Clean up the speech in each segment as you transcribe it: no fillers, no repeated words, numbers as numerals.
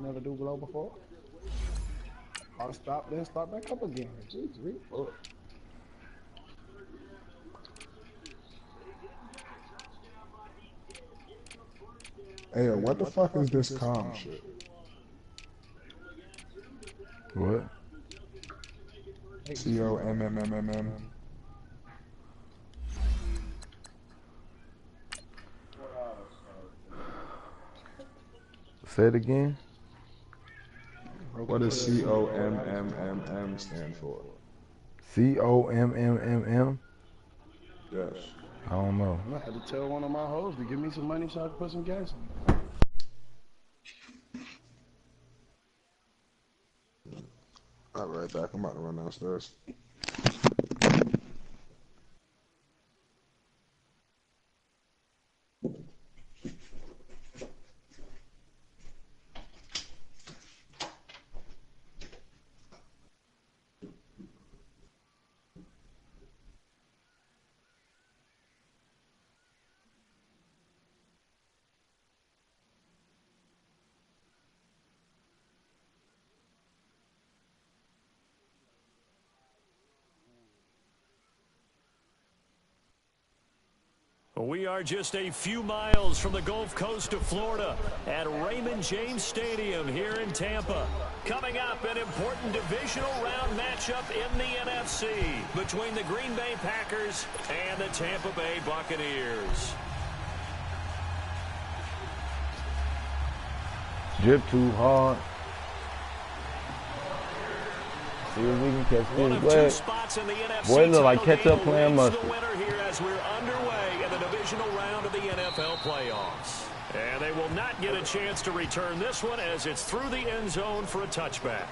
Never do blow before. I'll stop, then start back up again. Jeez, fuck. Hey, what the fuck is this calm shit? What? COMMMMM. Say it again. What does COMMMM stand for? COMMMM? Yes. I don't know. I had to tell one of my hoes to give me some money so I could put some gas in. I'll be right back. I'm about to run downstairs. We are just a few miles from the Gulf Coast of Florida at Raymond James Stadium here in Tampa. Coming up, an important divisional round matchup in the NFC between the Green Bay Packers and the Tampa Bay Buccaneers. Drip too hard. See if we can catch One of this. two spots in the NFC Boy, look like title catch up game playing awaits mustard. the winner here as we're underway in the divisional round of the NFL playoffs. And they will not get a chance to return this one as it's through the end zone for a touchback.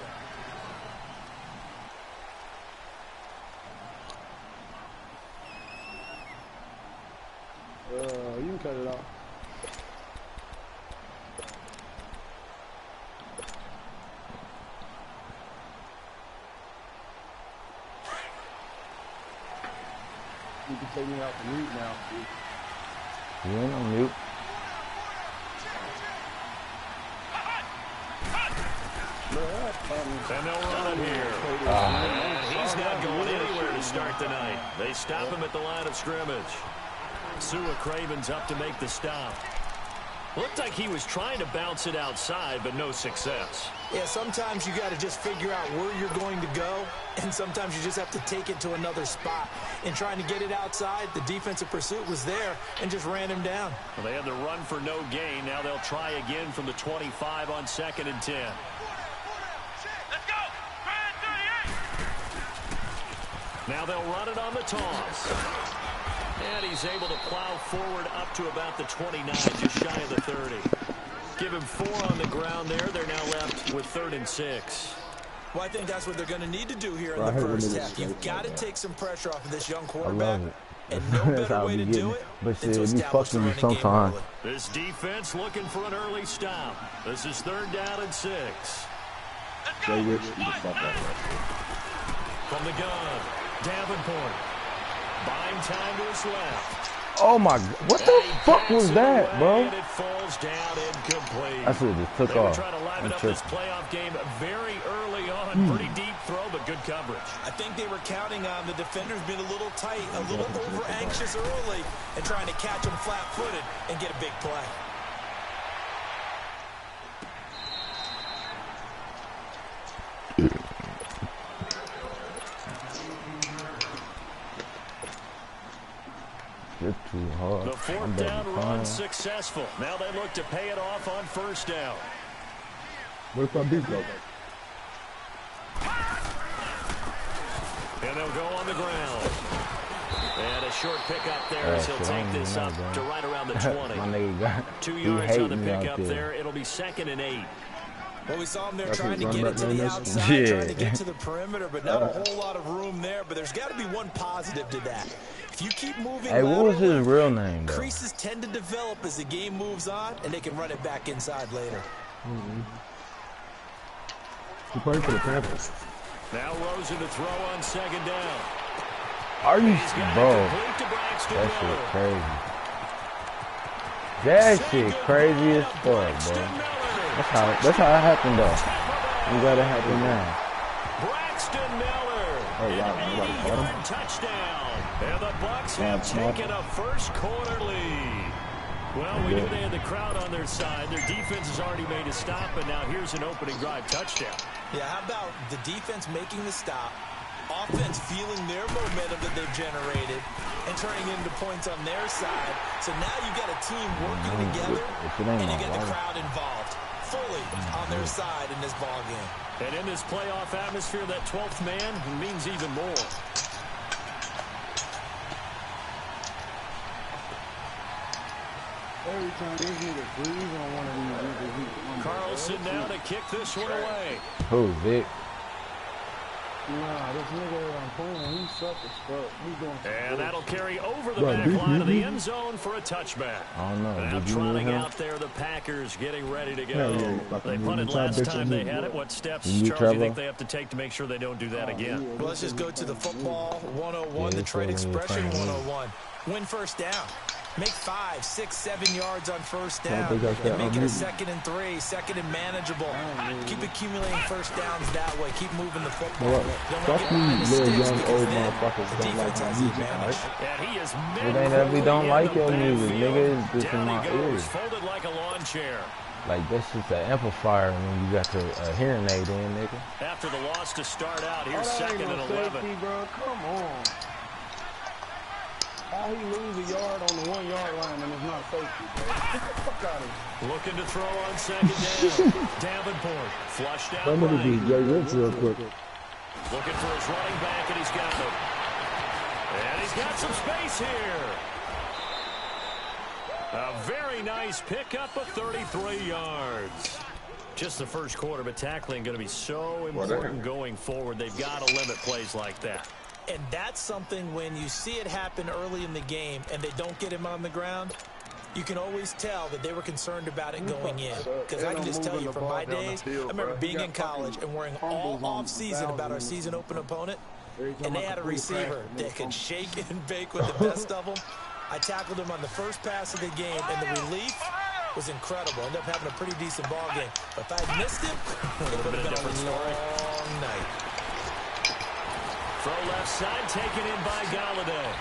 You can cut it off. You can take me out the mute now. You ain't on mute. And they'll run it here. And he's not going anywhere to start the night. They stop him at the line of scrimmage. Sua Craven's up to make the stop. Looked like he was trying to bounce it outside, but no success. Yeah, sometimes you got to just figure out where you're going to go, and sometimes you just have to take it to another spot. In trying to get it outside, the defensive pursuit was there and just ran him down. Well, they had the run for no gain. Now they'll try again from the 25 on 2nd and 10. Let's go! Now they'll run it on the toss. And he's able to plow forward up to about the 29, just shy of the 30. Give him 4 on the ground there. They're now left with 3rd and 6. Well, I think that's what they're going to need to do here in the first half. You've got to take some pressure off of this young quarterback. I love it. And no better way to do it but than to shit, we establish the fucking running game sometimes. early. This defense looking for an early stop. This is 3rd down and 6. Jay Rich, you the fuck out. From the gun, Davenport. Buying time to his left. Oh my, what the fuck was that, bro? And it falls down incomplete. I should have just took They were off. trying to liven I'm up this tripping. playoff game very early on. Pretty deep throw, but good coverage. I think they were counting on the defenders being a little tight, a little over-anxious early, and trying to catch them flat-footed and get a big play. It's too hard. The 4th down run successful. Now they look to pay it off on 1st down. What if I beat though? And they'll go on the ground. And a short pickup there as he'll take this up to right around the 20. My nigga got 2 he yards on the hating me out pickup there. there. It'll be 2nd and 8. Well, we saw him there That's trying to his get run it to back the there, outside, Yeah. trying to get to the perimeter, but not a whole lot of room there. But there's got to be one positive to that. If you keep moving Hey, what was laterally, his real name, though? creases tend to develop as the game moves on, and they can run it back inside later. He played for the Panthers. Now Rosen to throw on 2nd down. Are you, He's got bro? it complete to Braxton That shit Miller. crazy. That Say shit goodbye crazy as to fuck, Braxton bro. Miller. That's how it happened though. You gotta happen now. Braxton Miller. Oh, wow. An 80-yard touchdown. And the Bucs have taken a first quarter lead. Well, we knew they had the crowd on their side. Their defense has already made a stop, and now here's an opening drive touchdown. Yeah, how about the defense making the stop, offense feeling their momentum that they've generated, and turning into points on their side. So now you've got a team working together, and you get the crowd involved fully on their side in this ball game. And in this playoff atmosphere, that 12th man means even more. Every time these niggas breathe on one of these niggas, Carlson now to kick this one away. Who, Vic? Nah, this nigga that I'm playing, he suck as fuck. He's doing some And that'll carry over the Bro, back line of the end zone for a touchback. I don't know. Now Did you trotting move him? out there, the Packers getting ready to go. Hell yeah, fucking They move punted him. last Bitch, time they move had him. it. What steps, You Charles, do you Trevor? think they have to take to make sure they don't do that again? Well, let's just go to the football 101, the Yeah, trade it's expression fine. 101. Win first down. Make 5, 6, 7 yards on first I down. think that's And that make it a unmuted. 2nd and 3, 2nd and manageable. Keep accumulating first downs that way. Keep moving the football. Well, Don't fuck get you, behind the little sticks young because old then motherfuckers the don't like defense my has the music, advantage. And he is It ain't that we don't like your music, nigga. It's just in Down my he goes, ears. folded like a lawn chair. Like, that's just an amplifier when you got your hearing aid in, nigga. After the loss to start out, Oh, here's that ain't 2nd and no 11. safety, bro. Come on. How he lose a yard on the 1 yard line and it's not safety, bro? Get the fuck out of here. Looking to throw on 2nd down. Davenport flushed out I'm gonna do right. Jay Rich real quick. Looking for his running back, and he's got him. And he's got some space here. A very nice pickup of 33 yards. Just the first quarter, but tackling going to be so important going forward. They've got to limit plays like that. And that's something when you see it happen early in the game and they don't get him on the ground, you can always tell that they were concerned about it going in. Because I can just tell you from my days, I remember being in college and worrying all off-season about our season open opponent, and they had a receiver that could shake and bake with the best of them. I tackled him on the first pass of the game, and the relief was incredible. Ended up having a pretty decent ball game. But if I had missed him, it would have been a long night. Throw left side, taken in by Galladay.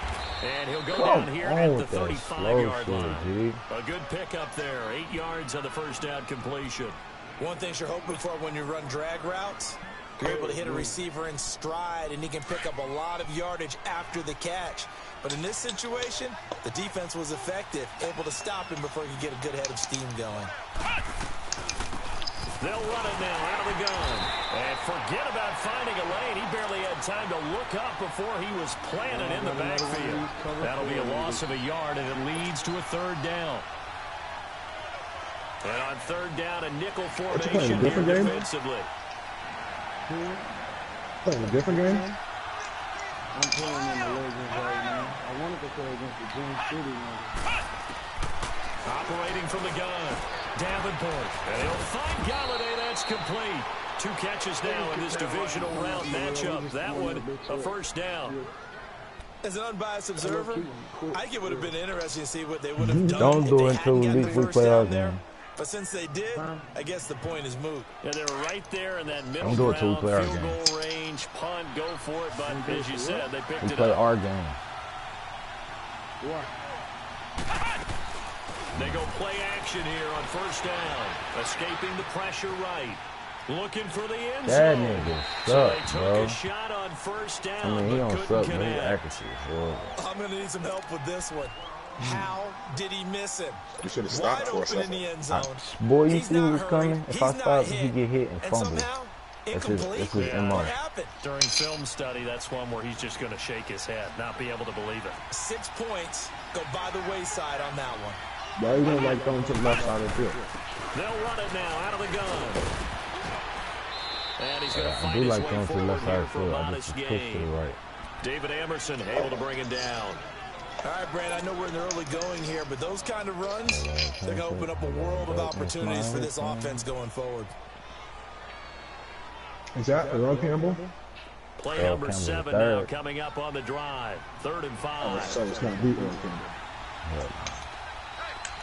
And he'll go down here at the 35-yard line. A good pickup there. 8 yards on the first down completion. One thing you're hoping for when you run drag routes, you're able to hit a receiver in stride, and he can pick up a lot of yardage after the catch. But in this situation, the defense was effective, able to stop him before he could get a good head of steam going. They'll run it now out of the gun. And forget about finding a lane. He barely had time to look up before he was planted in the backfield. That'll be a loss of a yard, and it leads to a 3rd down. And on 3rd down, a nickel formation here defensively. Playing a different game? I'm playing in the Legends right now. I wanted to play against the Dream City niggas. Operating from the gun. Davenport. And he'll find Galladay. That's complete. 2 catches now in this divisional round matchup. That one, a first down. As an unbiased observer, I think it would have been interesting to see what they would have done. Don't do it if they until hadn't got the we first play our down there. game. But since they did, I guess the point is moot. Yeah, they're right there in that middle Don't do it till we ground, play our field game. goal range, punt, go for it. But as you said, they picked We it play up. our game. What? They go play action here on first down. Escaping the pressure right. Looking for the end That zone. nigga So they suck, took bro. a shot on first down, I mean, he but don't couldn't suck, but his connect. accuracy is horrible. I'm going to need some help with this one. How did he miss him? You should have Wide stopped for a open in second. the end zone. Boy, you He's see he not was hurried. coming. If He's I not stopped, hit. he get hit and And fumble. somehow, That's incomplete. his MO. What happened? During film study, that's one where he's just going to shake his head, not be able to believe it. 6 points go by the wayside on that one. Why you don't like throwing to the left side of the field? They'll run it now out of the gun. And he's going to I find do his like way throwing to the forward left side here of the for a field. I modest just push to the gain. right. David Emerson able to bring him down. All right, Brand, I know we're in the early going here, but those kind of runs, they're going to open up a world of opportunities for this offense going forward. Is that Earl Campbell? Play Earl number Campbell 7 third. now coming up on the drive. 3rd and 5. So it's not beat Earl Campbell.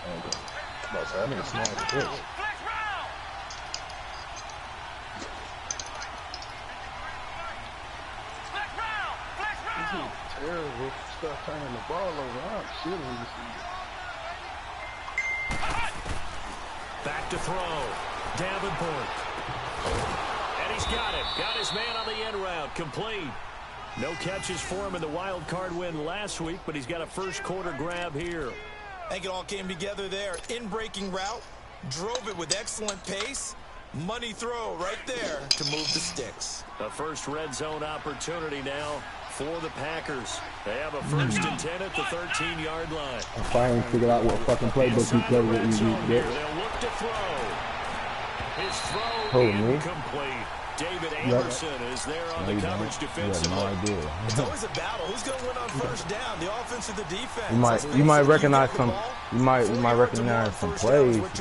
Okay. That nigga small as a bitch. Terrible. Start turning the ball over. I'm shitting this season. Back to throw. Davenport. And he's got it. Got his man on the end route. Complete. No catches for him in the wild card win last week, but he's got a first quarter grab here. I think it all came together there. In-breaking route. Drove it with excellent pace. Money throw right there to move the sticks. The first red zone opportunity now for the Packers. They have a first and 10 at the 13-yard line. I finally figured out what fucking playbook you play with. They'll look to throw. His throw incomplete. David Anderson is there on the coverage defensively. No idea. It's always a battle. Who's going to win on first down? The offense or the defense? You might recognize some. You might recognize some plays, but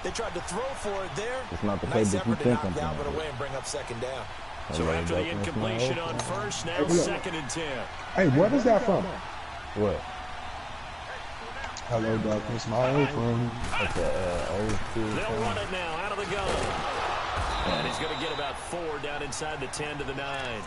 they tried to throw for it there. It's not the playbook you think I'm down but away and bring up second down. So after the incompletion on first, now second and 10. Hey, what is that from? What? Hello, darkness, my old friend. They'll run it now out of the gun. And he's going to get about 4 down inside the 10 to the 9.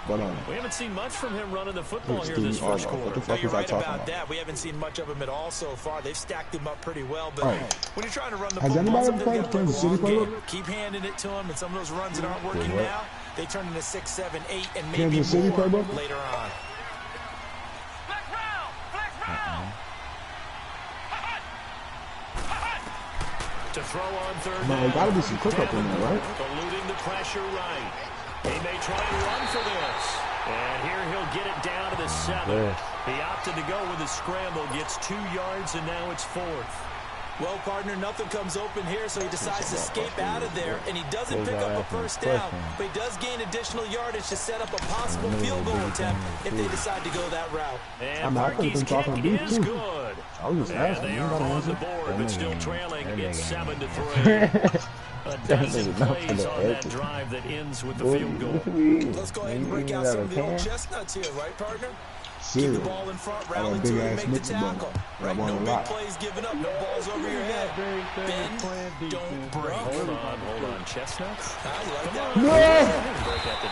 We haven't seen much from him running the football here this first quarter. No, you're right about that. We haven't seen much of him at all so far. They've stacked him up pretty well. But when you're trying to run the football, sometimes Kansas City keep handing it to him, and some of those runs that aren't working now, they turn into 6, 7, 8, and maybe more later on. To throw on third down. Gotta be some quick up in there, right? Eluding the pressure right. He may try and run for this. And here he'll get it down to the 7. He opted to go with a scramble, gets 2 yards, and now it's 4th. Well, partner, nothing comes open here, so he decides to escape out of there, and he doesn't pick up a first down, but he does gain additional yardage to set up a possible field goal attempt if they decide to go that route. And Markey's kick is good. And they are on the board, but still trailing. It's 7-3. A dozen plays on that drive that ends with the field goal. Let's go ahead and break out some of the old chestnuts here, right, partner? Keep the ball in front, rally to it, make the tackle. Right, no big plays given up, no balls over your head. Bend, don't break. Hold on. Chestnuts? I like that. No!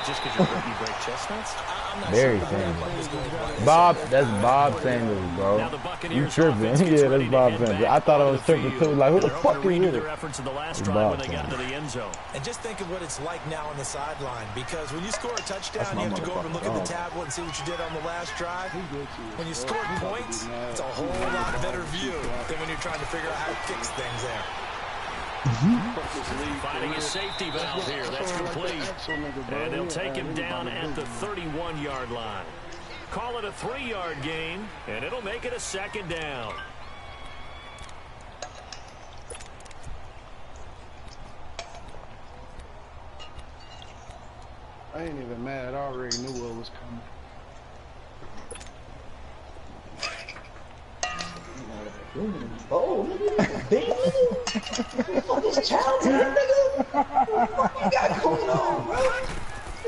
Just because you break chestnuts? I'm not Very sure famous. Bob, that's Bob Sanders, bro. You tripping. Yeah, that's Bob Sanders. I thought I was tripping too. Like, who the fuck is it? Bob Sanders. And just think of what it's like now on the sideline, because when you score a touchdown, you have to go over and look at the tablet and see what you did on the last drive. When you score points, it's a whole lot better view than when you're trying to figure out how to fix things there. Finding a safety valve here. That's complete. And they'll take him down at the 31-yard line. Call it a 3-yard gain, and it'll make it a second down. I ain't even mad. I already knew what was coming. Oh, nigga, big nigga. What the fuck is childhood, nigga? What you got going on, bro?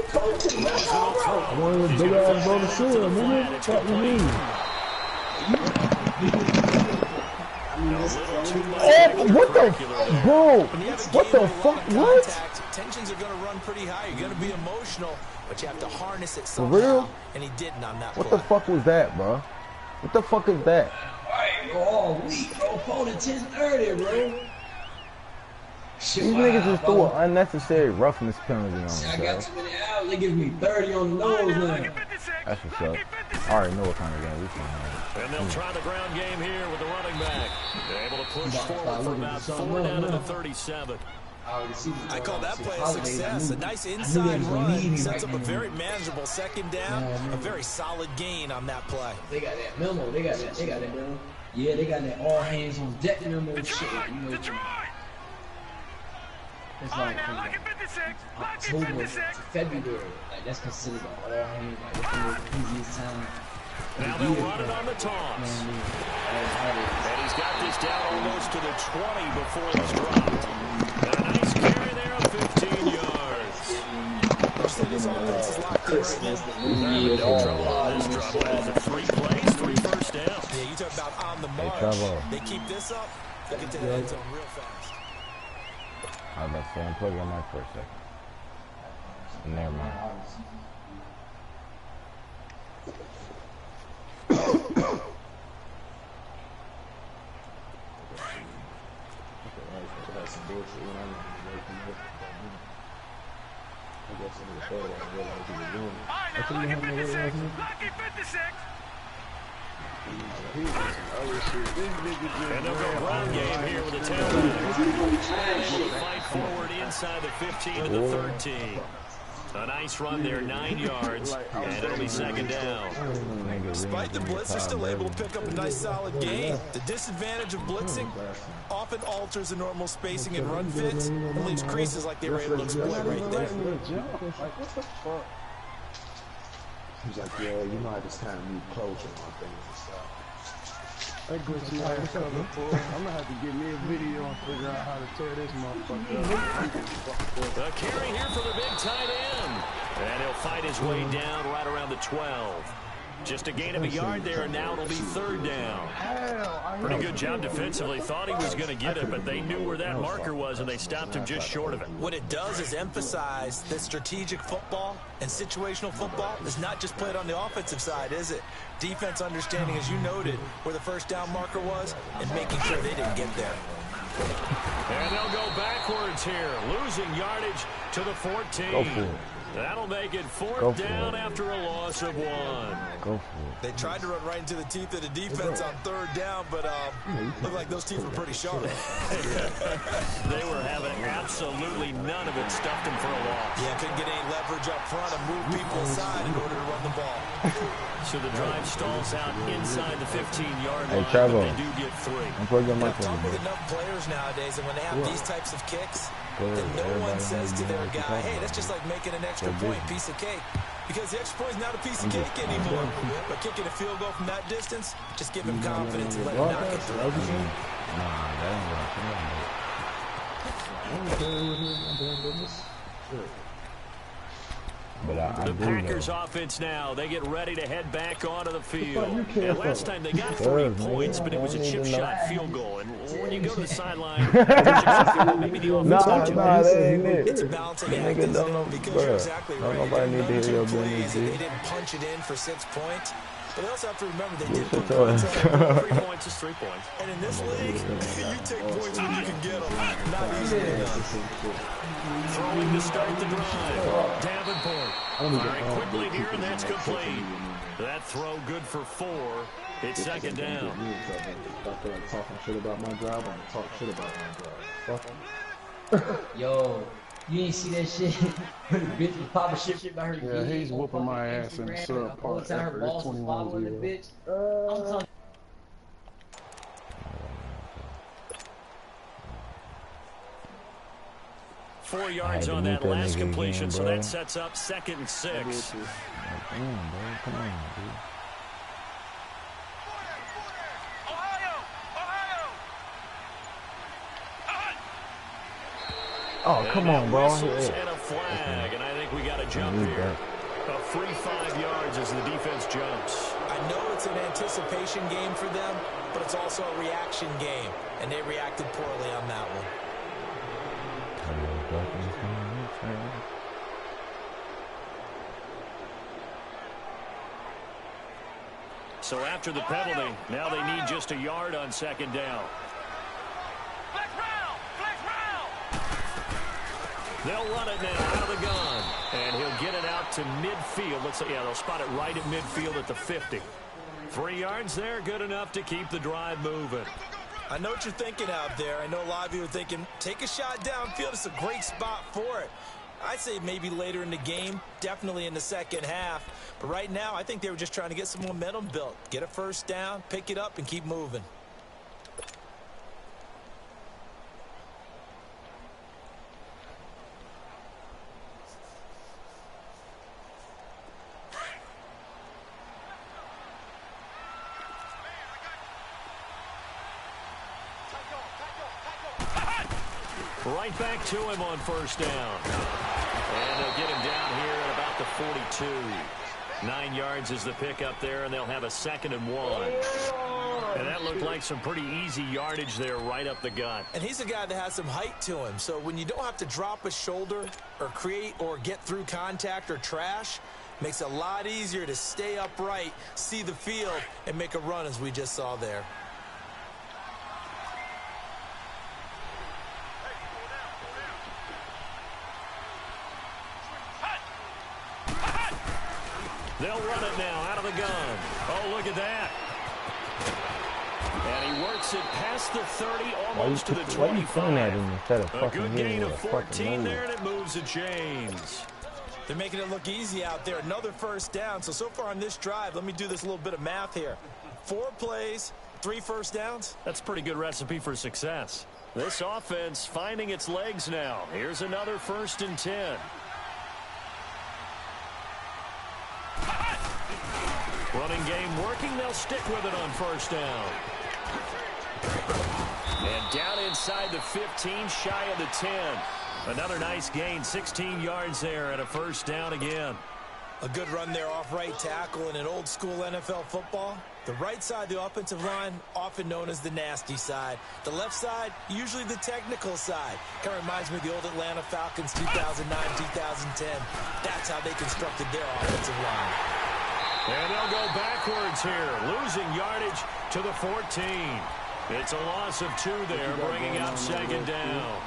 I wanted a big ass bowl of cereal, nigga. What you mean? What the bro? What the fuck? What? Tensions are going to run pretty high. You're going to be emotional, but you have to harness it somehow. For real? And he didn't on that. What the fuck was that, bro? What the fuck is that? Alright, go all week, bro. Opponent 10-30, bro. These niggas just threw an unnecessary roughness penalty on me. I got too many hours. They give me 30 on the nose now. That's what's up. I already know what kind of game we can have. And they'll try the ground game here with the running back. They're able to push forward for about 4 down to the 37. I call that play a success. A nice inside run sets up a very manageable second down. A very solid gain on that play. They got that memo. They got that memo. Yeah, they got that all hands on deck memo shit. You know, it's like from October to February. Like that's considered an all hands. Like that's the easiest time. Now they'll run it on the toss. And he's got this down almost to the 20 before it's dropped. And a nice carry there of 15 yards. This offense is locked in right now. No trouble on this drop. What is it, 3 plays, 3 first downs? Yeah, you talk about on the march. They keep this up, they get to the end zone real fast. I was about to say, unplug your mic for a second. Never mind. And they'll go ground game here with a tailback. Fight forward inside the 15 to the 13. A nice run there, 9 yards, and it'll be second down. Despite the blitz, they're still able to pick up a nice solid gain. The disadvantage of blitzing often alters the normal spacing and run fits and leaves creases like they were able to exploit right there. He's like, yeah, you know, I just kind of need closure on things and stuff. I'm gonna have to get me a video and figure out how to tear this motherfucker up. The carry here for the big tight end. And he'll fight his way down right around the 12. Just a gain of a yard there, and now it'll be third down. Pretty good job defensively. Thought he was going to get it, but they knew where that marker was, and they stopped him just short of it. What it does is emphasize that strategic football and situational football is not just played on the offensive side, is it? Defense understanding, as you noted, where the first down marker was and making sure they didn't get there. And they'll go backwards here, losing yardage to the 14. Go for it. That'll make it fourth down after a loss of 1. Go for it. They tried to run right into the teeth of the defense on third down, but looked like those teeth were pretty sharp. They were having absolutely none of it, stuffed them for a loss. Yeah, couldn't get any leverage up front and move people aside in order to run the ball. So the drive stalls out inside the 15-yard line, Trevor, but they do get 3. I'm plugging your mic Talk in, with bro. enough players nowadays, and when they have these types of kicks, then no one says to their guy, hey, that's just like making an extra point, piece of cake. Because the extra point is not a piece of cake anymore. But kicking a field goal from that distance, just give him confidence and let him knock it through. The Packers offense now, they get ready to head back onto the field. And last time they got 3 points, but it was a chip shot field goal. And when you go to the sideline, maybe the offense It's a balancing act, isn't it? Because you're exactly right. Nobody need to hear your plays, business. they didn't punch it in for 6 points. But they also have to remember they did put points. 3 points is 3 points. And in this league, you take points when you can get them. Not easily done. Throwing to start the drive. Davenport firing quickly here, and that's complete. That throw good for 4. It's second down. Talking shit about my job, I'm gonna talk shit about my job. Yo, you ain't see that shit? When the bitch was popping shit about her. Yeah, he's whooping my ass in the sub all the part time her after boss this was 21 following the 0. bitch. I'm talking. 4 yards on that last completion, so that sets up 2nd and 6. Come on, dude. Oh, come on, bro. Whistles and a flag, and I think we got a jump here. A free 5 yards as the defense jumps. I know it's an anticipation game for them, but it's also a reaction game, and they reacted poorly on that one. So after the penalty, now they need just a yard on 2nd down. Flex round! Flex round! They'll run it now out of the gun. And he'll get it out to midfield. Looks like, yeah, they'll spot it right at midfield at the 50. 3 yards there, good enough to keep the drive moving. I know what you're thinking out there. I know a lot of you are thinking, take a shot downfield. It's a great spot for it. I'd say maybe later in the game, definitely in the second half. But right now, I think they were just trying to get some momentum built. Get a first down, pick it up, and keep moving. Right back to him on first down. And they'll get him down here at about the 42. 9 yards is the pickup there, and they'll have a 2nd and 1. And that looked like some pretty easy yardage there right up the gut. And he's a guy that has some height to him. So when you don't have to drop a shoulder or create or get through contact or trash, Makes it a lot easier to stay upright, see the field, and make a run as we just saw there. They'll run it now out of the gun. Oh, look at that. And he works it past the 30, almost to the 25. A good gain of 14 there, and it moves the chains. They're making it look easy out there. Another first down. So far on this drive, let me do this little bit of math here. 4 plays, 3 first downs. That's a pretty good recipe for success. This offense finding its legs now. Here's another 1st and 10. Running game working. They'll stick with it on 1st down. And down inside the 15, shy of the 10. Another nice gain, 16 yards there, and a 1st down again. A good run there off right tackle in an old school NFL football. The right side of the offensive line, often known as the nasty side. The left side, usually the technical side. Kind of reminds me of the old Atlanta Falcons 2009, 2010. That's how they constructed their offensive line. And they'll go backwards here, losing yardage to the 14. It's a loss of 2 there, bringing up 2nd down.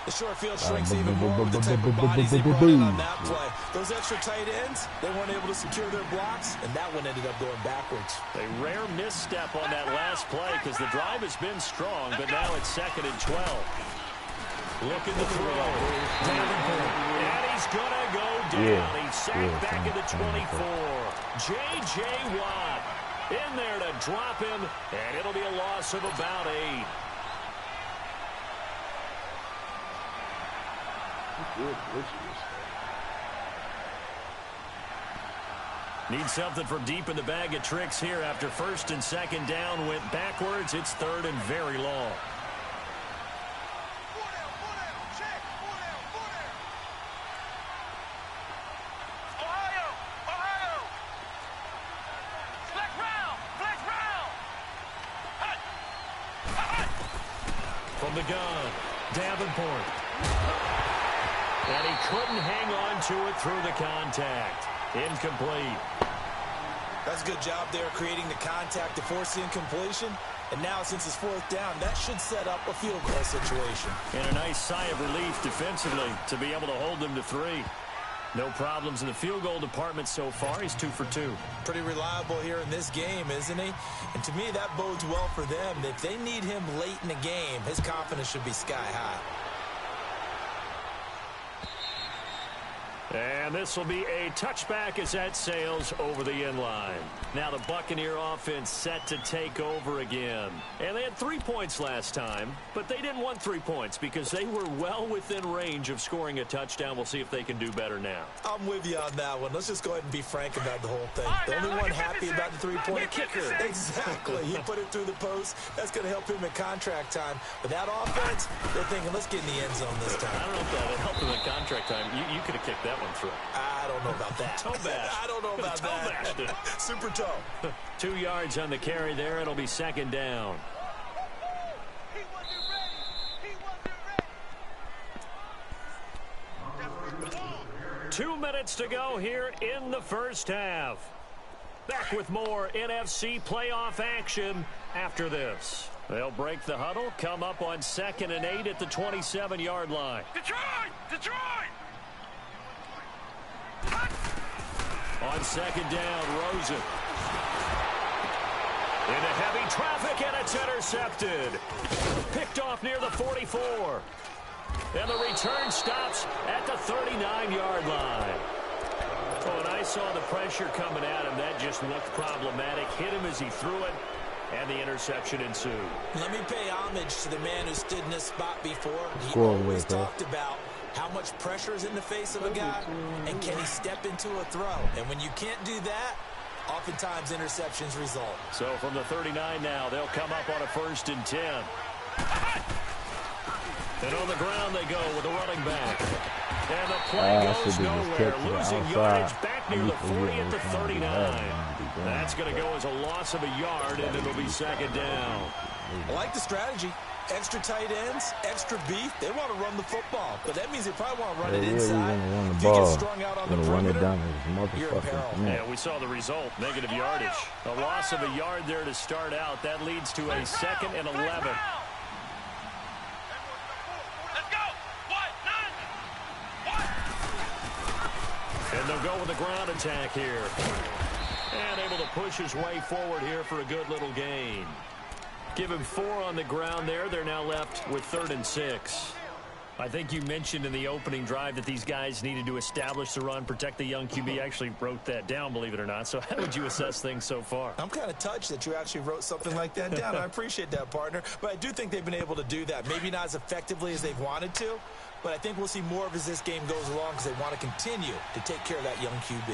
The short field shrinks even more with the type of bodies they brought in on that play. Those extra tight ends, they weren't able to secure their blocks, and that one ended up going backwards. A rare misstep on that last play because the drive has been strong, but now it's 2nd and 12. Looking to throw. And he's going to go down. He's sacked back at the 24. J.J. Watt in there to drop him, and it'll be a loss of about 8. Need something from deep in the bag of tricks here after 1st and 2nd down went backwards. It's 3rd and very long. From the gun, Davenport. And he couldn't hang on to it through the contact. Incomplete. That's a good job there creating the contact to force the incompletion. And now since it's 4th down, that should set up a field goal situation. And a nice sigh of relief defensively to be able to hold them to 3. No problems in the field goal department so far. He's 2 for 2. Pretty reliable here in this game, isn't he? And to me, that bodes well for them. If they need him late in the game, his confidence should be sky high. And this will be a touchback as that sails over the end line. Now the Buccaneer offense set to take over again. And they had 3 points last time, but they didn't want 3 points because they were well within range of scoring a touchdown. We'll see if they can do better now. I'm with you on that one. Let's just go ahead and be frank about the whole thing. The only one happy about the 3-point kicker. Exactly. He put it through the post. That's going to help him in contract time. But that offense, they're thinking, let's get in the end zone this time. I don't know if that helped him in contract time. You could have kicked that one through. I don't know about that. Toe bash. I don't know about that. Super toe. 2 yards on the carry there. It'll be 2nd down. He wasn't ready. He wasn't ready. 2 minutes to go here in the 1st half. Back with more NFC playoff action after this. They'll break the huddle, come up on 2nd and 8 at the 27-yard line. Detroit! On 2nd down, Rosen. Into heavy traffic, and it's intercepted. Picked off near the 44. And the return stops at the 39-yard line. Oh, and I saw the pressure coming at him. That just looked problematic. Hit him as he threw it, and the interception ensued. Let me pay homage to the man who stood in this spot before. He always talked about how much pressure is in the face of a guy, and can he step into a throw? And when you can't do that, oftentimes interceptions result. So from the 39 now, they'll come up on a 1st and 10. And on the ground they go with a running back. And the play goes nowhere, losing yardage back near the 40 at the 39. That's going to go as a loss of a yard, and it'll be 2nd down. I like the strategy. Extra tight ends, extra beef. They want to run the football, but that means they probably want to run it inside. You're gonna run the If you ball. get strung out on the Run it perimeter, down this you're in peril. motherfucker. Yeah, we saw the result, negative yardage. A loss of a yard there to start out. That leads to a 2nd and 11. Let's go. And they'll go with a ground attack here. And able to push his way forward here for a good little gain. Give him 4 on the ground there. They're now left with 3rd and 6. I think you mentioned in the opening drive that these guys needed to establish the run, protect the young QB. I actually wrote that down, believe it or not. So how would you assess things so far? I'm kind of touched that you actually wrote something like that down. I appreciate that, partner. But I do think they've been able to do that. Maybe not as effectively as they've wanted to, but I think we'll see more of as this game goes along because they want to continue to take care of that young QB.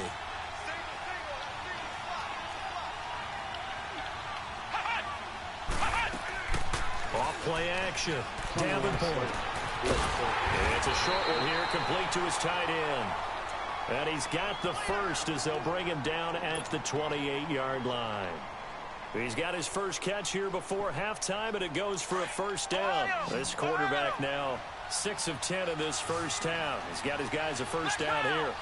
Off-play action. Davenport. It's a short one here, complete to his tight end. And he's got the first as they'll bring him down at the 28-yard line. He's got his first catch here before halftime, and it goes for a first down. This quarterback now 6 of 10 in this first half. He's got his guys a first down here.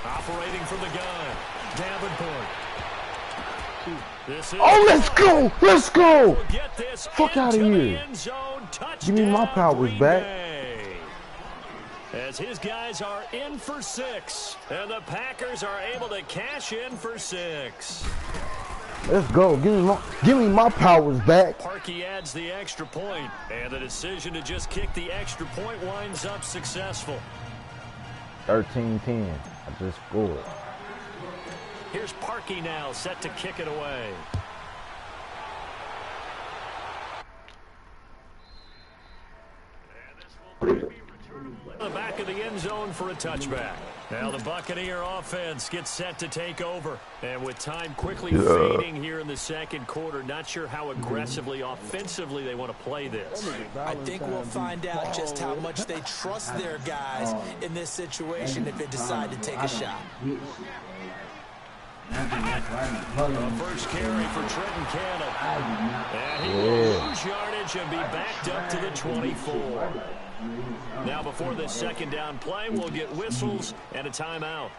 Operating from the gun, Davenport. Let's go! Let's go! Get this Fuck out of here. Give me my powers back. As his guys are in for 6, and the Packers are able to cash in for 6. Let's go. Give me my powers back. Parkey adds the extra point, and the decision to just kick the extra point winds up successful. 13-10. I just scored. Here's Parkey now, set to kick it away. The back of the end zone for a touchback. Now the Buccaneer offense gets set to take over. And with time quickly fading here in the second quarter, not sure how aggressively, offensively they want to play this. I think we'll find out just how much they trust their guys in this situation if they decide to take a shot. First carry for Trenton Cannon. And he will lose yardage and be backed up to the 24. Now before this second down play, we'll get whistles and a timeout,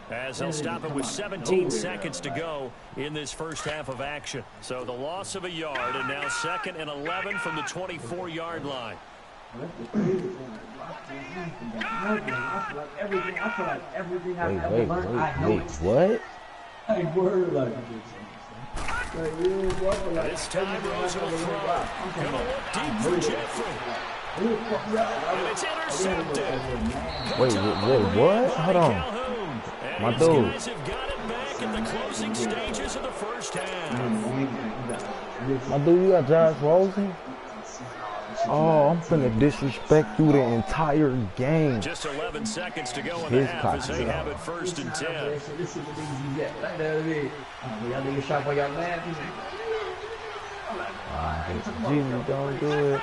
as they'll stop it with 17 seconds to go in this first half of action. So the loss of a yard, and now 2nd and 11 from the 24-yard line. Wait, what? This time Rose will throw. Gonna look deep for Jeffrey. And it's intercepted. Wait, what? Hold on. My dude. These guys have got it back in the closing stages of the first half. My dude, you got Josh Rosen? Oh, I'm finna disrespect you the entire game. Just 11 seconds to go in the half as they have it 1st and 10. Jimmy, don't do it.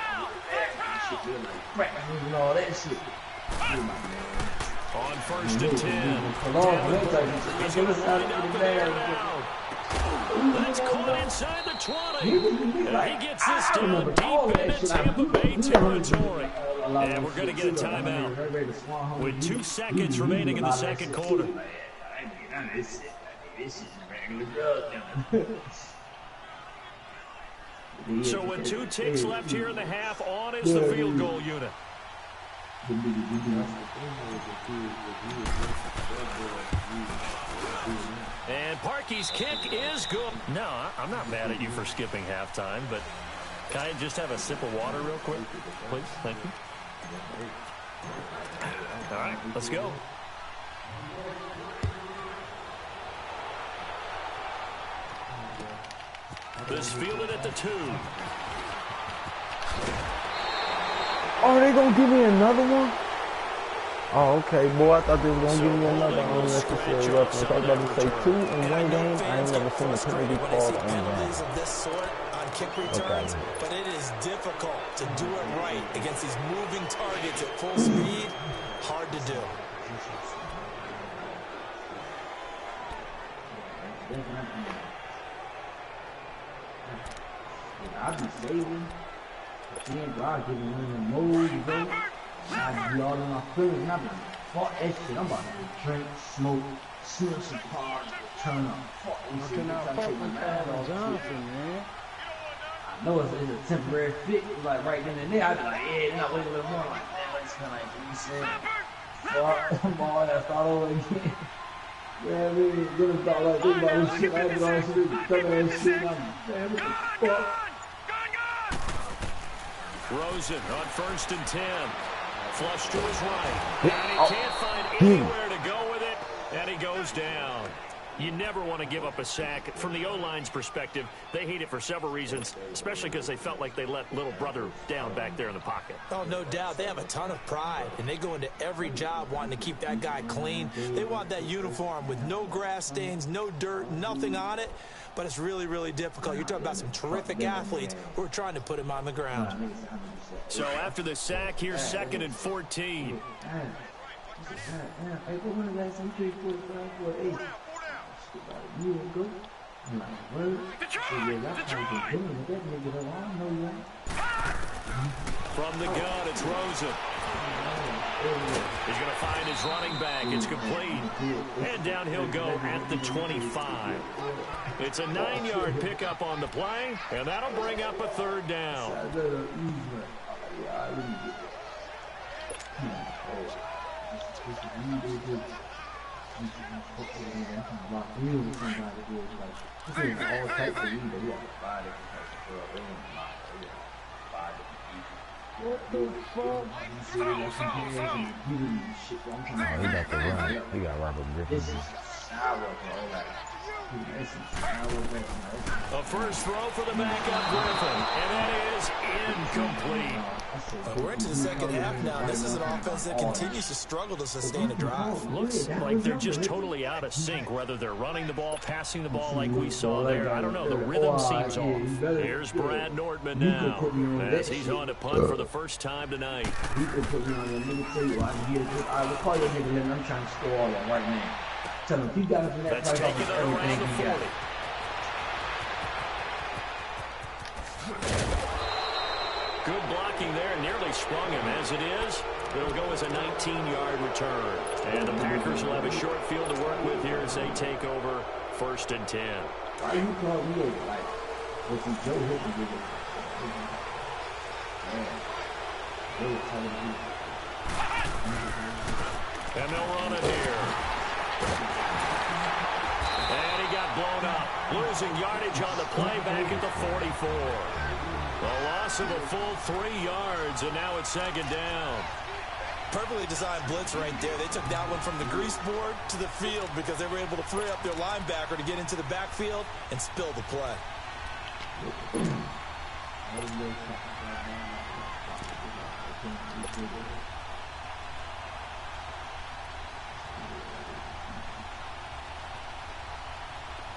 On 1st and 10. That's caught inside the 20. And he gets this down deep into Tampa Bay territory. And we're going to get a timeout with 2 seconds remaining in the second quarter. So with 2 ticks left here in the half, on is the field goal unit. And Parkey's kick is good. No, I'm not mad at you for skipping halftime, but can I just have a sip of water real quick, please? Thank you. All right, let's go. This fielded at the 2. Are they gonna give me another one? Oh, okay, boy. I thought they were gonna give me another unnecessary reference. I was about to say 2 in one game. I ain't never seen a penalty called on Penalties of this sort on kick returns, but it is difficult to do it right against these moving targets at full speed. Hard to do. I'll be saving. Then, bro, I'll give me one of them moves, bro. I'll be all in my feelings, and I'll be like, fuck that shit. I'm about to drink, smoke, smoke some cards, turn up. Fuck this shit. Cannot fuck with Calvin Johnson, man. I know it's a temporary fix, like right then and there. I'd be like, yeah, then I wait a little more. I'm like, damn, it's kind of like, you said, fuck, ball, I gotta start over again. Yeah, I mean, gonna start like this about this shit. I did all this shit, dumbass shit, and I'm like, damn, what the fuck? Rosen on 1st and 10. Flush to his right. And he can't find anywhere to go with it, and he goes down. You never want to give up a sack. From the O-line's perspective, they hate it for several reasons, especially because they felt like they let little brother down back there in the pocket. Oh, no doubt. They have a ton of pride, and they go into every job wanting to keep that guy clean. They want that uniform with no grass stains, no dirt, nothing on it. But it's really, really difficult. You're talking about some terrific athletes who are trying to put him on the ground. So after the sack, here's 2nd and 14. Hey, what one of guys I'm 3, 4, 5, 4, 8. About a year ago, I'm like, well, from the gun, it's Rosen. He's going to find his running back. It's complete. And down he'll go at the 25. It's a 9-yard pickup on the play, and that'll bring up a 3rd down. What the fuck? Oh, he got to run. He got Robert Griffin. A first throw for the backup Griffin, and that is incomplete. We're into the second half now. This is an offense that continues to struggle to sustain a drive. Looks like they're just totally out of sync, whether they're running the ball, passing the ball like we saw there. I don't know. The rhythm seems off. Here's Brad Nordman now as he's on to punt for the first time tonight. You can put me on there. Let me tell you, I will call your nigga and I'm trying to score all that right now. Tell him, if you got it from that That's price, taken around the 40. Good blocking there, nearly sprung him. As it is, it'll go as a 19-yard return. And the Packers will have a short field to work with here as they take over 1st and 10. Why you call me over? Like, what's he Joe Hilton did it? Yeah. Joe telling me. And they'll run it here. And he got blown up. Losing yardage on the play back at the 44. A loss of a full 3 yards, and now it's 2nd down. Perfectly designed blitz right there. They took that one from the grease board to the field because they were able to free up their linebacker to get into the backfield and spill the play.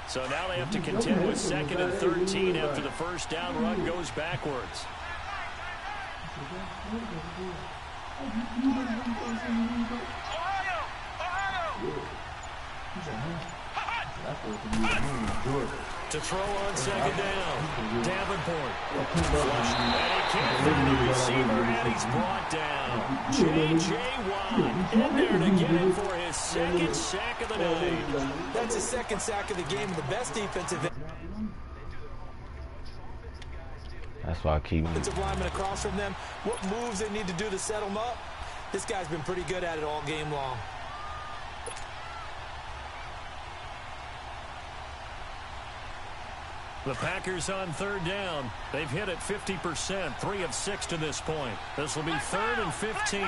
So now they have to contend with 2nd and 13 after the first down run goes backwards. To throw on 2nd down, Davenport. And he can't find a receiver, and he's brought down. J.J. Watt in there to get him for his 2nd sack of the night. That's his 2nd sack of the game, and the best defensive That's why I keep lineman across from them. What moves they need to do to set him up? This guy's been pretty good at it all game long. The Packers on 3rd down. They've hit it 50%, 3 of 6 to this point. This will be 3rd and 15.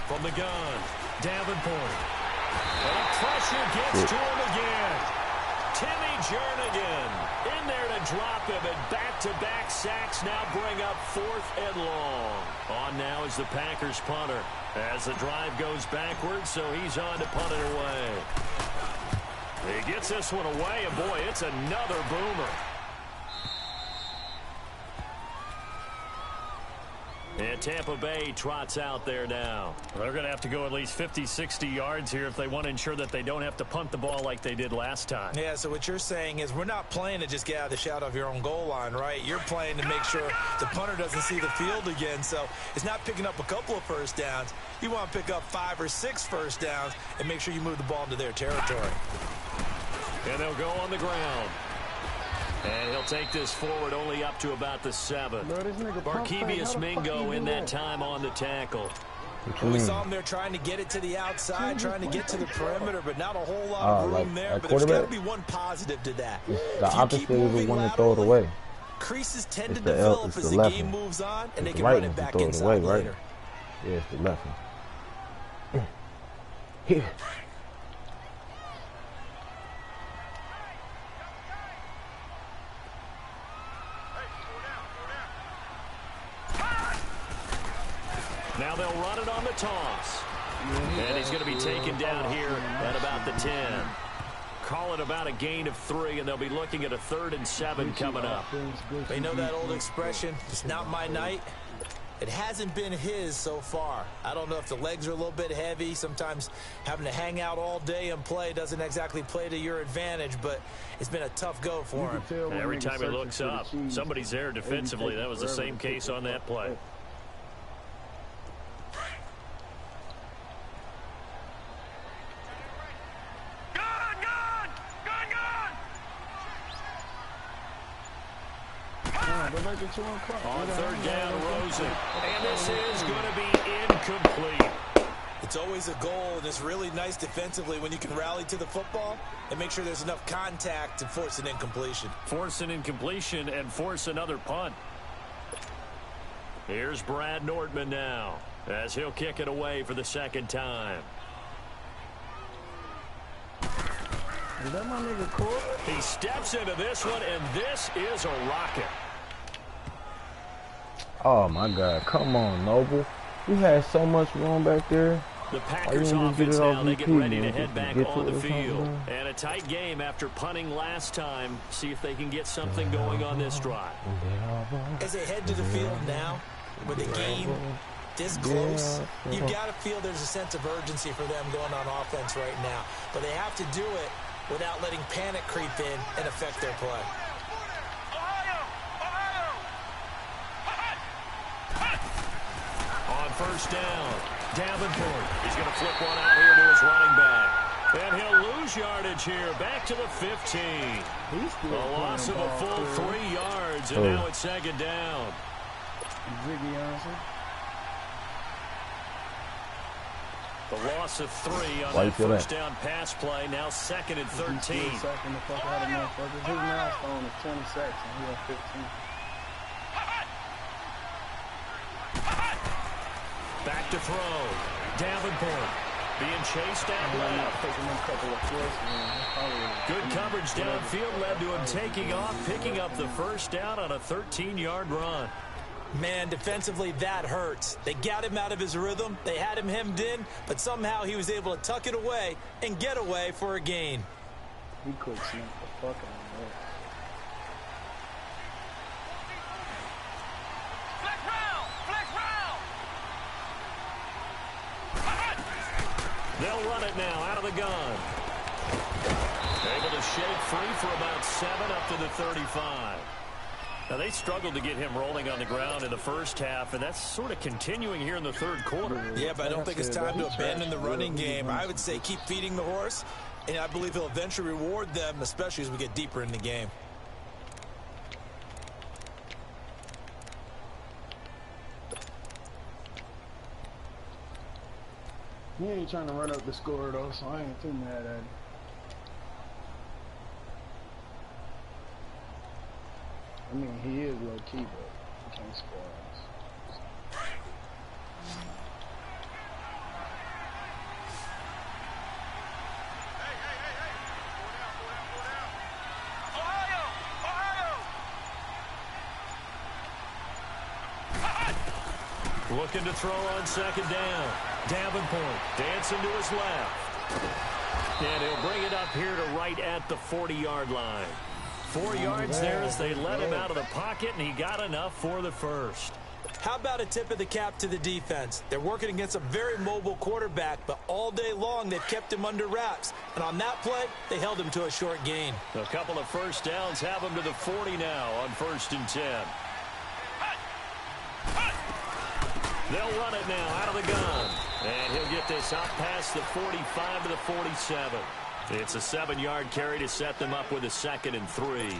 From the gun, Davenport. And pressure gets to him again. Timmy Jernigan in there to drop him, and back-to-back sacks now bring up 4th and long. On now is the Packers punter as the drive goes backwards, so he's on to punt it away. He gets this one away, and boy, it's another boomer. And Tampa Bay trots out there now. They're going to have to go at least 50, 60 yards here if they want to ensure that they don't have to punt the ball like they did last time. Yeah, so what you're saying is we're not playing to just get out of the shadow of your own goal line, right? You're playing to make sure the punter doesn't see the field again. So it's not picking up a couple of first downs. You want to pick up 5 or 6 first downs and make sure you move the ball into their territory. And they'll go on the ground. And he'll take this forward only up to about the 7. Barkevius Mingo in that time on the tackle. We saw him there trying to get it to the outside, trying to get to the perimeter, but not a whole lot of room there. But there's got to be one positive to that. The opposite is the one that throw it away. Creases tend to develop as the game moves on, and they can run it back inside later. Yeah, it's the left one. Here. Now they'll run it on the toss. And he's going to be taken down here at about the 10. Call it about a gain of 3, and they'll be looking at a 3rd and 7 coming up. They know that old expression, it's not my night. It hasn't been his so far. I don't know if the legs are a little bit heavy. Sometimes having to hang out all day and play doesn't exactly play to your advantage, but it's been a tough go for him. Every time he looks up, somebody's there defensively. That was the same case on that play. On 3rd down, Rosen. And this is going to be incomplete. It's always a goal, and it's really nice defensively when you can rally to the football and make sure there's enough contact to force an incompletion. Force an incompletion and force another punt. Here's Brad Nordman now as he'll kick it away for the 2nd time. Is that my nigga Corey? He steps into this one, and this is a rocket. Oh, my God. Come on, Noble. We had so much room back there. The Packers offense now, they get ready to head back on the field. And a tight game after punting last time. See if they can get something going on this drive. As they head to the field now, with the game this close, you've got to feel there's a sense of urgency for them going on offense right now. But they have to do it without letting panic creep in and affect their play. On 1st down, Davenport. He's going to flip one out here to his running back. And he'll lose yardage here, back to the 15. A loss of a full 3 yards, and now it's 2nd down. Ziggy Answer. The loss of 3 on that 1st down pass play, now 2nd and 13. Sacking the fuck out of motherfuckers. His milestone is 20 sacks, and he has 15. Back to throw. Davenport being chased out left. Good coverage downfield led to him taking off, picking up the 1st down on a 13-yard run. Man, defensively, that hurts. They got him out of his rhythm. They had him hemmed in, but somehow he was able to tuck it away and get away for a gain. He could snap the fuck out of that. They'll run it now out of the gun. Able to shake free for about 7 up to the 35. Now, they struggled to get him rolling on the ground in the 1st half, and that's sort of continuing here in the 3rd quarter. Yeah, but I don't think it's time to abandon the running game. I would say keep feeding the horse, and I believe he'll eventually reward them, especially as we get deeper in the game. He ain't trying to run up the score, though, so I ain't too mad at him. I mean, he is low-key, but he can't score us. Looking to throw on 2nd down. Davenport dancing to his left. And he'll bring it up here to right at the 40-yard line. 4 yards there as they let him out of the pocket, and he got enough for the 1st. How about a tip of the cap to the defense? They're working against a very mobile quarterback, but all day long they've kept him under wraps. And on that play, they held him to a short gain. A couple of first downs have him to the 40 now on 1st and 10. They'll run it now out of the gun. And he'll get this up past the 45 to the 47. It's a 7-yard carry to set them up with a 2nd and 3.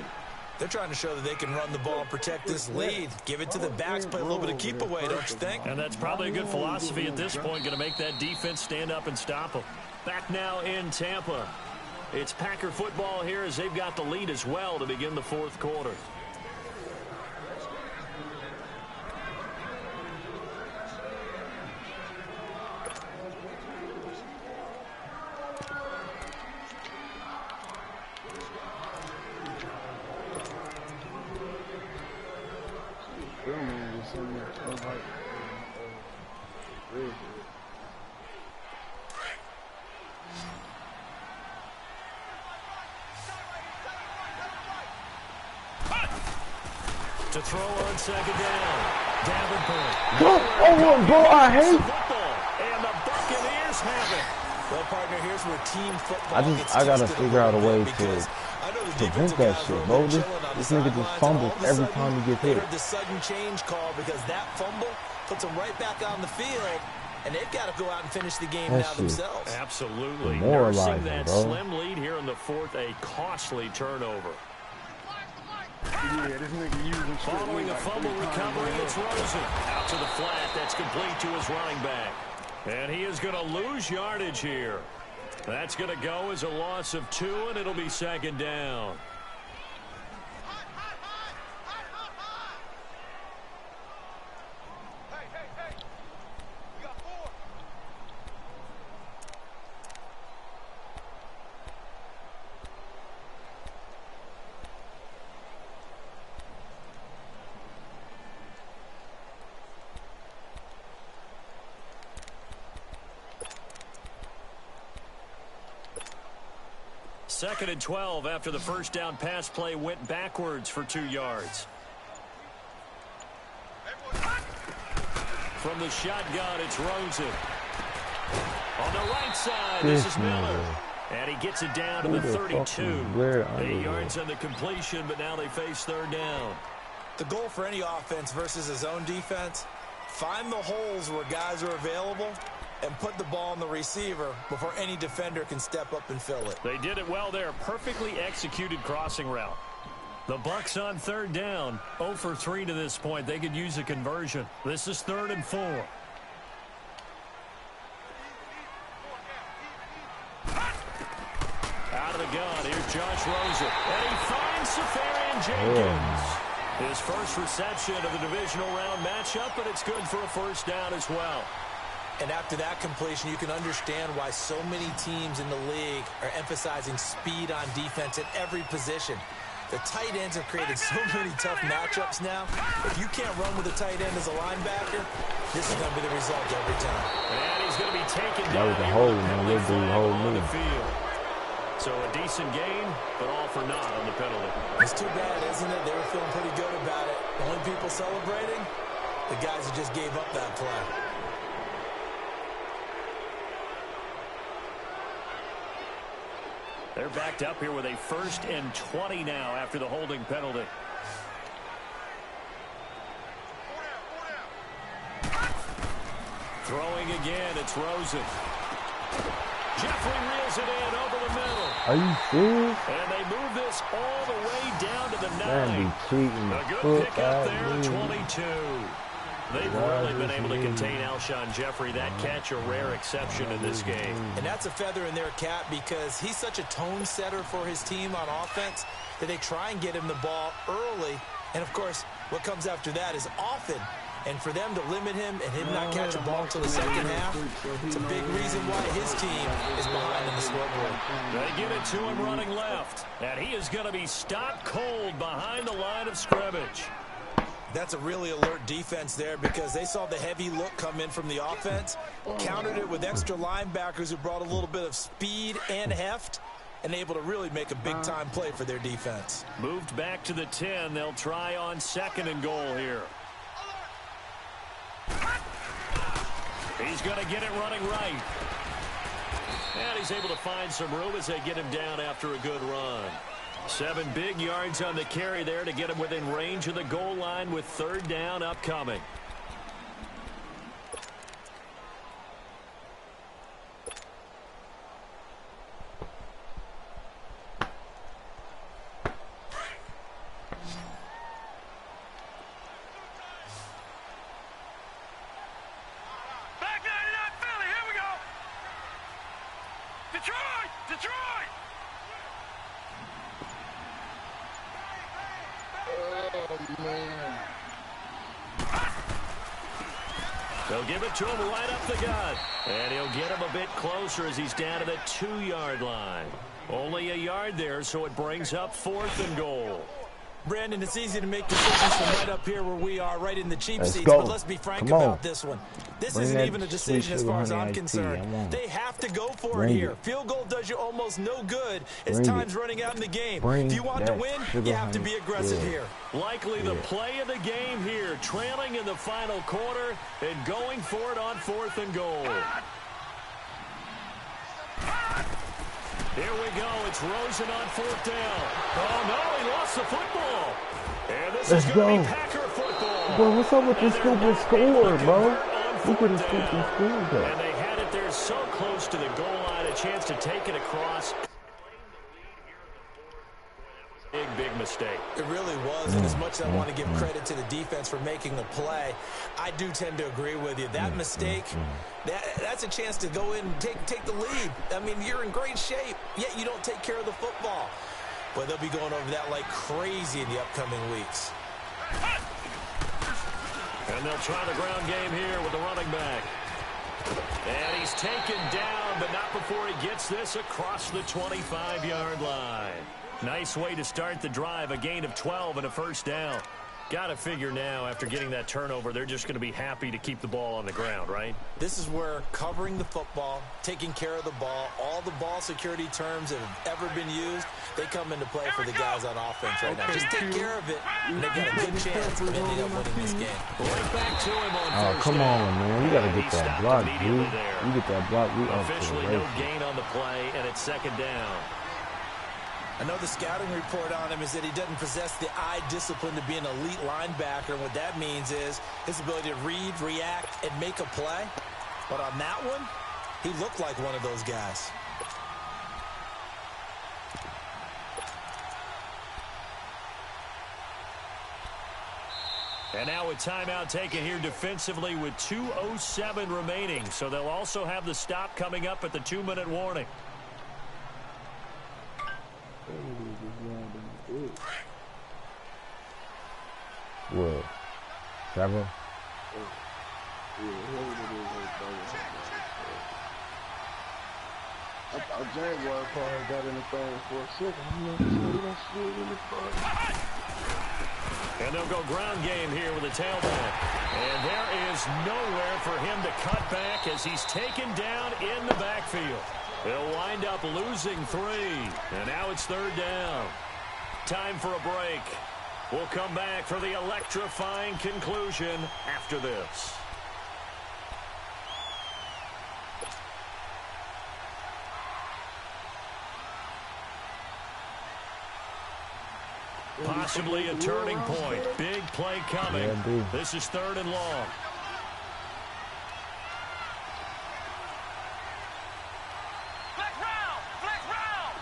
They're trying to show that they can run the ball and protect this lead. Give it to the backs, play a little bit of keep away, don't you think? And that's probably a good philosophy at this point, going to make that defense stand up and stop them. Back now in Tampa. It's Packer football here as they've got the lead as well to begin the 4th quarter. To throw on 2nd down. Davenport. Oh, bro, I hate football. And the Buccaneers have it. Well, partner, here's where team football I gotta figure out a way to prevent that shit, bro. This nigga just fumbles every time he gets hit. They heard the sudden change call because that fumble puts them right back on the field, and they've got to go out and finish the game now themselves. Absolutely. Demoralizing, Nursing that bro. slim lead here in the 4th, a costly turnover. Yeah, this nigga using Following a fumble recovery, it's Rosen. Out to the flat. That's complete to his running back. And he is going to lose yardage here. That's going to go as a loss of 2, and it'll be 2nd down. Second and 12 after the first down pass play went backwards for 2 yards. From the shotgun, it's Rosen. On the right side, this is Miller. And he gets it down to the 32. 8 yards on the completion, but now they face 3rd down. The goal for any offense versus his own defense, find the holes where guys are available and put the ball on the receiver before any defender can step up and fill it. They did it well there. Perfectly executed crossing route. The Bucs on 3rd down. 0 for 3 to this point. They could use a conversion. This is 3rd and 4. Out of the gun. Here's Josh Rosen. And he finds Safarian Jenkins. His first reception of the divisional round matchup, but it's good for a 1st down as well. And after that completion, you can understand why so many teams in the league are emphasizing speed on defense at every position. The tight ends have created so many tough matchups now. If you can't run with a tight end as a linebacker, this is going to be the result every time. And he's going to be taken down. That was a hole, man. They'll do the whole on the move. field. So a decent gain, but all for naught on the penalty. It's too bad, isn't it? They were feeling pretty good about it. The only people celebrating, the guys who just gave up that play. They're backed up here with a 1st and 20 now after the holding penalty. Throwing again, it's Rosen. Jeffrey reels it in over the middle. Are you serious? And they move this all the way down to the 9. Man, be cheating. A good pick up there, 22. They've really been able to contain Alshon Jeffrey. That catch a rare exception in this game. And that's a feather in their cap because he's such a tone setter for his team on offense that they try and get him the ball early. And, of course, what comes after that is often. And for them to limit him and him not catch a ball until the 2nd half, it's a big reason why his team is behind in the scoreboard. They give it to him running left. And he is going to be stopped cold behind the line of scrimmage. That's a really alert defense there because they saw the heavy look come in from the offense, countered it with extra linebackers who brought a little bit of speed and heft, and able to really make a big-time play for their defense. Moved back to the 10. They'll try on 2nd and goal here. He's going to get it running right. And he's able to find some room as they get him down after a good run. 7 big yards on the carry there to get him within range of the goal line with 3rd down upcoming. They'll give it to him right up the gut. And he'll get him a bit closer as he's down to the 2-yard line. Only a yard there, so it brings up 4th and goal. Brandon, it's easy to make decisions from right up here where we are, right in the cheap seats. Go. But let's be frank about this one. This isn't even a decision as far as I'm concerned. They have to go for it here. Field goal does you almost no good as time's running out in the game. If you want to win, you have to be aggressive here. Likely the play of the game here, trailing in the final quarter and going for it on 4th and goal. Here we go. It's Rosen on 4th down. Oh, no, he lost the football. And this is going to be Packer football. Bro, what's up with this stupid score, bro? Look at the stupid score. And they had it there so close to the goal line, a chance to take it across. Big mistake. It really was, and as much as I want to give credit to the defense for making the play, I do tend to agree with you. That mistake, that's a chance to go in and take the lead. I mean, you're in great shape, yet you don't take care of the football. But they'll be going over that like crazy in the upcoming weeks. And they'll try the ground game here with the running back. And he's taken down, but not before he gets this across the 25-yard line. Nice way to start the drive, a gain of 12 and a 1st down. Got to figure now, after getting that turnover, they're just going to be happy to keep the ball on the ground, right? This is where covering the football, taking care of the ball, all the ball security terms that have ever been used, they come into play for the guys on offense right now. Just take care of it, and they've got a good chance of ending up winning this game. Right back to him on Oh, come on, man. You got to get that block, dude. You get that block, we up to the Officially race. no gain on the play, and it's 2nd down. I know the scouting report on him is that he doesn't possess the eye discipline to be an elite linebacker. And what that means is his ability to read, react, and make a play. But on that one, he looked like one of those guys. And now a timeout taken here defensively with 2:07 remaining. So they'll also have the stop coming up at the 2-minute warning. What? 7? I thought Jaguar probably got in the thing for a second. I'm not sure he done slid in the car. And they'll go ground game here with a tailback. And there is nowhere for him to cut back as he's taken down in the backfield. He'll wind up losing 3. And now it's 3rd down. Time for a break. We'll come back for the electrifying conclusion after this. Possibly a turning point. Big play coming. Yeah, this is 3rd and long. Flex round! Flex round!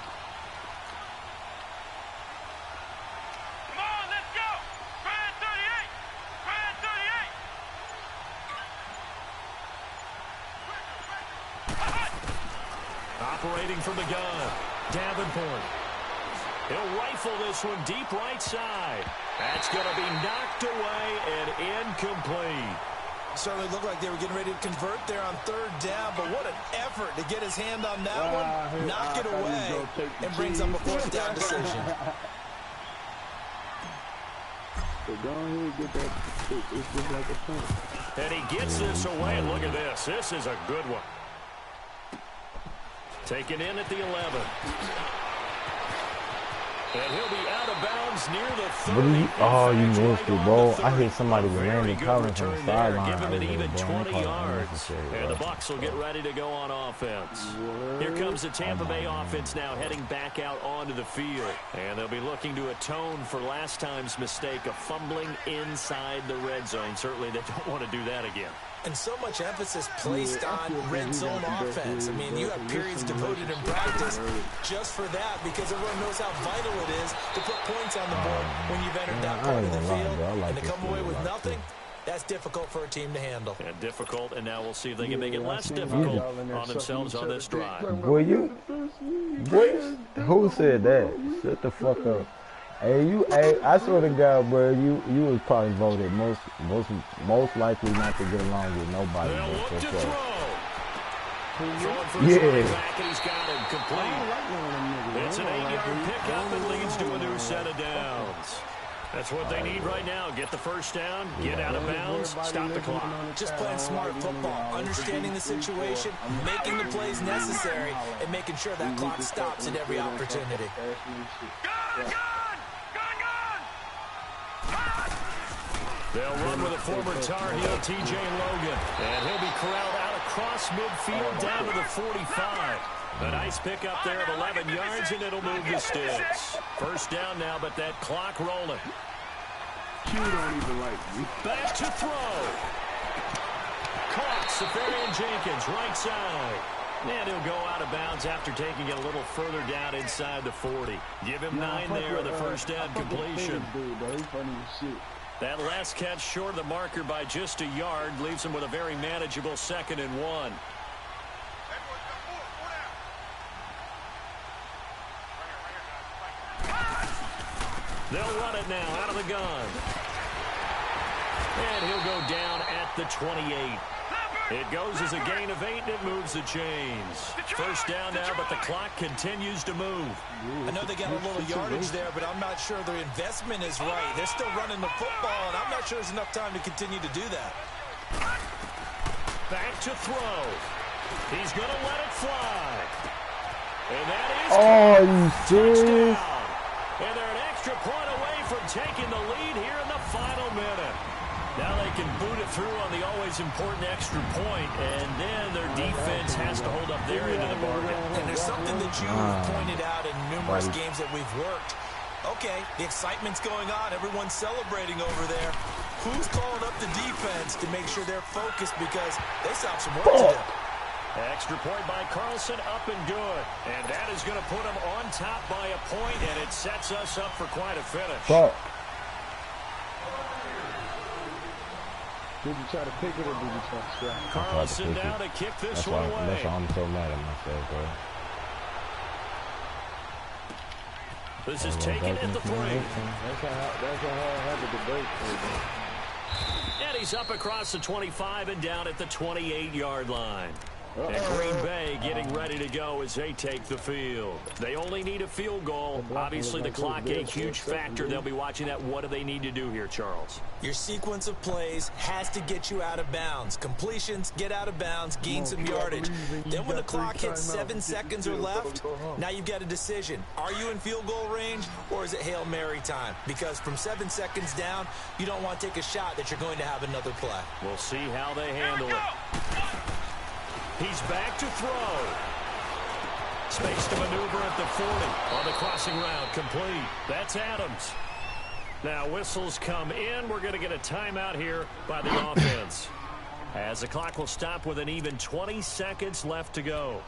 Come on, let's go! Grand 38! Grand 38! Operating from the gun. Davenport. He'll rifle this one deep right side. That's going to be knocked away and incomplete. Certainly looked like they were getting ready to convert there on 3rd down, but what an effort to get his hand on that one, knock it away, and brings up a 4th down decision. So go ahead, get that. It's just like a punt. And he gets this away, and look at this. This is a good one. Taken in at the 11. And he'll be out of bounds near the 30. What do you? Oh, you missed it, bro. I hit somebody with Randy Collins from the sideline. Give him an even Bro, 20 yards. And the Bucs will get ready to go on offense. Here comes the Tampa Bay offense now heading back out onto the field. And they'll be looking to atone for last time's mistake of fumbling inside the red zone. Certainly they don't want to do that again. And so much emphasis placed on red zone offense. I mean, you have periods devoted in practice just for that because everyone knows how vital it is to put points on the board when you've entered that part of the field. And to come away with nothing, that's difficult for a team to handle. And difficult, and now we'll see if they can make it less difficult on themselves on this drive. Boy, who said that? Shut the fuck up. Hey, I swear to God, bro, you was probably voted most likely not to get along with nobody. They'll look to throw. Throwing for Yeah. back, and he's got him complete. It's an 8-yard pickup and leads to a new set of downs. That's what they need right now. Get the first down, get out of bounds, stop the clock. Just playing smart football, understanding the situation, making the plays necessary, and making sure that clock stops at every opportunity. They'll run with a former Tar Heel, T.J. Logan. And he'll be corralled out across midfield down to the 45. A nice pickup there of 11 yards, and it'll move the sticks. First down now, but that clock rolling. You don't even like me. Back to throw. Caught, Safarian Jenkins, right side. And he'll go out of bounds after taking it a little further down inside the 40. Give him 9 there, the first down completion. That last catch short of the marker by just a yard leaves him with a very manageable 2nd and 1. They'll run it now out of the gun. And he'll go down at the 28. It goes as a gain of 8, and it moves the chains. First down now, but the clock continues to move. I know they got a little yardage there, but I'm not sure their investment is right. They're still running the football, and I'm not sure there's enough time to continue to do that. Back to throw. He's going to let it fly. And that is you serious? And they're an extra point away from taking the lead here in the final minute. Now they can boot it through on the always important extra point, and then their defense has to hold up their end of the bargain. And there's something that you have pointed out in numerous games that we've worked. Okay, the excitement's going on. Everyone's celebrating over there. Who's calling up the defense to make sure they're focused because they still have some work to do? Extra point by Carlson, up and good. And that is going to put them on top by a point, and it sets us up for quite a finish. Did you try to pick it or did you try to strike? Carlson now to kick this one away. That's why I'm so mad at myself, bro. This is taken at the 3. That's how I had the debate. And he's up across the 25 and down at the 28-yard line. And Green Bay getting ready to go as they take the field. They only need a field goal. Obviously, the clock a huge factor. They'll be watching that. What do they need to do here, Charles? Your sequence of plays has to get you out of bounds. Completions, get out of bounds, gain some yardage. Then when the clock hits 7 seconds or left, now you've got a decision. Are you in field goal range or is it Hail Mary time? Because from 7 seconds down, you don't want to take a shot that you're going to have another play. We'll see how they handle it. He's back to throw. Space to maneuver at the 40 on the crossing route, complete. That's Adams. Now whistles come in. We're going to get a timeout here by the offense, as the clock will stop with an even 20 seconds left to go.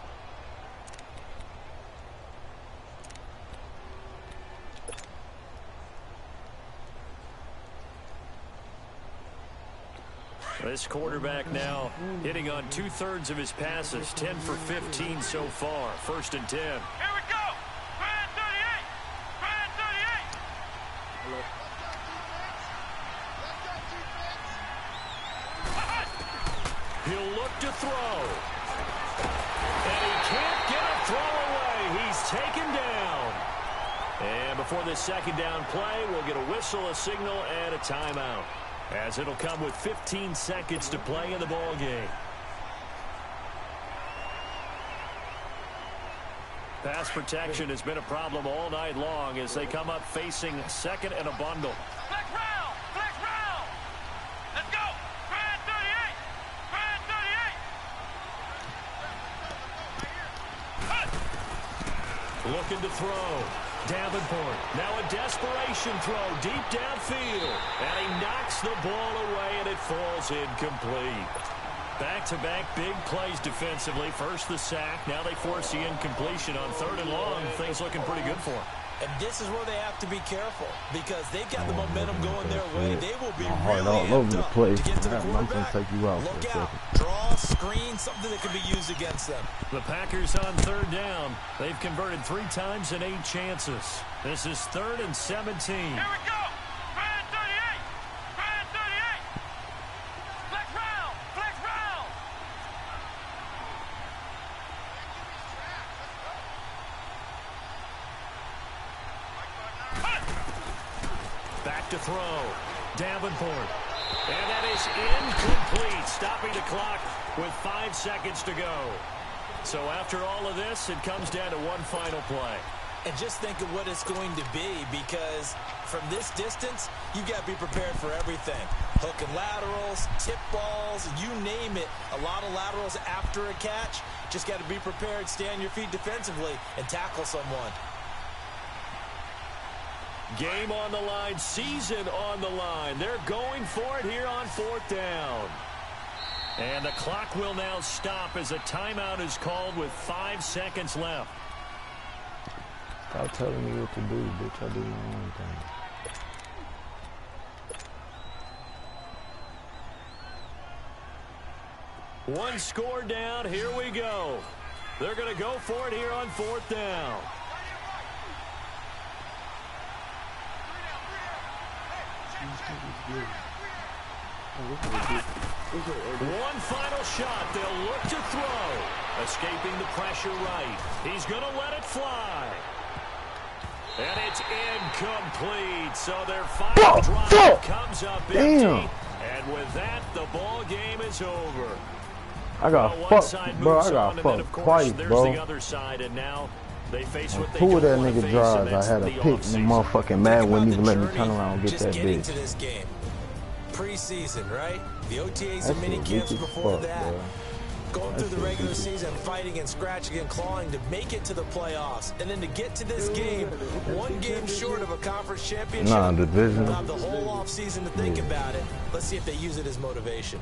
This quarterback now hitting on 2/3 of his passes, 10 for 15 so far. 1st and 10. Here we go. Brand 38. Brand 38. He'll look to throw. And he can't get a throw away. He's taken down. And before this 2nd down play, we'll get a whistle, a signal, and a timeout, as it'll come with 15 seconds to play in the ball game. Pass protection has been a problem all night long as they come up facing second and a bundle. Flex round! Flex round! Let's go! Brad 38! Brad 38! Looking to throw. Davenport, now a desperation throw deep downfield. And he knocks the ball away, and it falls incomplete. Back-to-back big plays defensively. First the sack. Now they force the incompletion on 3rd and long. Things looking pretty good for them. And this is where they have to be careful because they've got the momentum going their way. They will be hard really all over the amped place. up to get to the I'm gonna quarterback. take you out. Look out. Draw, screen, something that can be used against them. The Packers on 3rd down. They've converted 3 times in 8 chances. This is 3rd and 17. Here we go! Brad 38! Brad 38! Flex round! Flex round! Back to throw. Davenport. And that is incomplete, stopping the clock with 5 seconds to go. So after all of this, it comes down to one final play. And just think of what it's going to be because from this distance, you got to be prepared for everything. Hook and laterals, tip balls, you name it. A lot of laterals after a catch. Just got to be prepared, stay on your feet defensively, and tackle someone. Game on the line, season on the line. They're going for it here on 4th down. And the clock will now stop as a timeout is called with 5 seconds left. Stop telling me what to do, bitch. I do my own thing. One score down. Here we go. They're going to go for it here on 4th down. One final shot. They'll look to throw. Escaping the pressure right. He's going to let it fly. And it's incomplete. So their final drive comes up empty. And with that, the ball game is over. I got fucked, bro. I got fucked twice, bro. The other side, and now they face what they Two of that don't nigga face, drives. and I had a that's pick, the and the offseason. motherfucking man wouldn't even let me turn around and get just that getting bitch. to this game. Preseason, right? The OTAs That and mini shit camps weak as before fuck, that. bro. Going That through the shit regular weak as season, fighting and scratching and clawing to make it to the playoffs. And then to get to this game, one game short of a conference championship. Nah, division. They'll have the whole offseason to think about it. Let's see if they use it as motivation.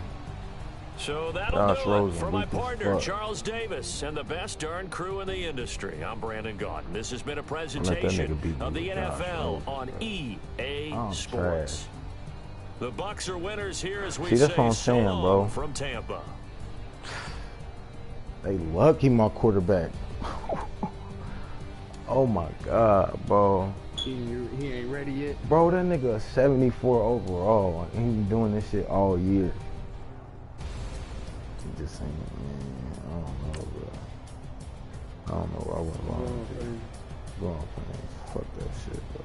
So that'll Josh do Rosen, it for my weak as partner, fuck. Charles Davis, and the best darn crew in the industry. I'm Brandon Gaughton. This has been a nigga presentation beat me of the with Josh NFL Rosen, on EA I'm Sports. trash. The Bucks are winners here as we See, that's say what I'm saying, so long bro. from Tampa. They lucky my quarterback. Oh my God, bro. He ain't ready yet. Bro, that nigga is 74 overall. He been doing this shit all year. He just saying, man, I don't know, bro. I don't know where I went wrong. Go on, man. Fuck that shit, bro.